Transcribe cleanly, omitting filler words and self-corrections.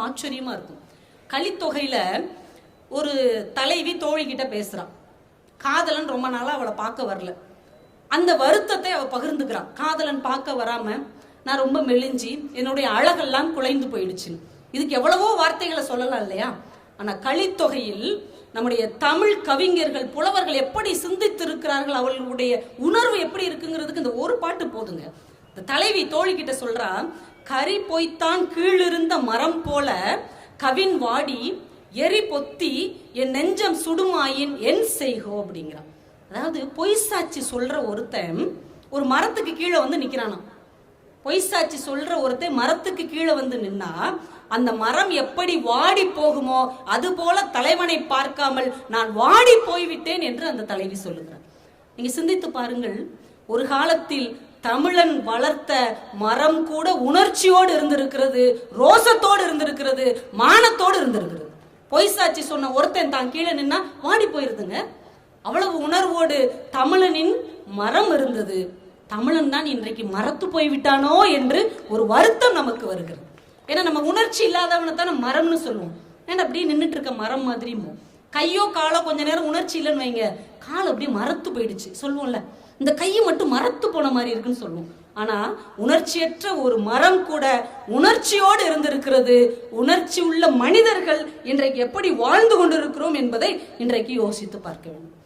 ஆச்சரியமா இருக்கும். கலித்தொகையில ஒரு தலைவி தோழி கிட்ட பேசுறான். காதலன் ரொம்ப நாளா அவளை பார்க்க வரல. அந்த வருத்தத்தை அவ பகிர்ந்துக்கிறான். காதலன் பார்க்க வராம நான் ரொம்ப மெலிஞ்சி என்னுடைய அழகெல்லாம் குலைந்து போயிடுச்சு. இதுக்கு எவ்வளவோ வார்த்தைகளை சொல்லலாம் இல்லையா? ஆனா கலித்தொகையில் நம்முடைய தமிழ் கவிஞர்கள் புலவர்கள் எப்படி சிந்தித்திருக்கிறார்கள், அவர்களுடைய உணர்வு எப்படி இருக்குங்கிறதுக்கு இந்த ஒரு பாட்டு போதுங்க. இந்த தலைவி தோழி கிட்ட சொல்றா, கரி பொய்த்தான் கீழிருந்த மரம் போல கவின் வாடி எரி பொத்தி என் நெஞ்சம் சுடுமாயின் என் செய்கோ அப்படிங்கிறான். அதாவது பொய் சாட்சி சொல்ற ஒருத்தன் ஒரு மரத்துக்கு கீழே வந்து நிக்கிறானா. பொய் சாட்சி சொல்ற ஒருத்தன் மரத்துக்கு கீழே வந்து நின்னா அந்த மரம் எப்படி வாடி போகுமோ அது போல தலைவனை பார்க்காமல் நான் வாடி போய்விட்டேன் என்று அந்த தலைவி சொல்லுகிறார். நீங்க சிந்தித்து பாருங்கள், ஒரு காலத்தில் தமிழன் வளர்த்த மரம் கூட உணர்ச்சியோடு இருந்திருக்கிறது, ரோசத்தோடு இருந்திருக்கிறது, மானத்தோடு இருந்திருக்கிறது. பொய் சாட்சி சொன்ன ஒருத்தன் தான் கீழே நின்னா வாடி போயிருதுங்க. அவ்வளவு உணர்வோடு தமிழனின் மரம் இருந்தது. தமிழன் தான் இன்றைக்கு மரத்து போய்விட்டானோ என்று ஒரு வருத்தம் நமக்கு வருகிறது. ஏன்னா நம்ம உணர்ச்சி இல்லாதவனை தான் மரம்னு சொல்லுவோம். ஏன்னா அப்படியே நின்றுட்டு இருக்க மரம் மாதிரி கையோ காலோ கொஞ்ச நேரம் உணர்ச்சி இல்லைன்னு வைங்க, கால் அப்படியே மரத்து போயிடுச்சு சொல்லுவோம்ல, இந்த கையை மட்டும் மரத்து போன மாதிரி இருக்குன்னு சொல்லுவோம். ஆனா உணர்ச்சியற்ற ஒரு மரம் கூட உணர்ச்சியோடு இருந்திருக்கிறது. உணர்ச்சி உள்ள மனிதர்கள் இன்றைக்கு எப்படி வாழ்ந்து கொண்டிருக்கிறோம் என்பதை இன்றைக்கு யோசித்து பார்க்க வேண்டும்.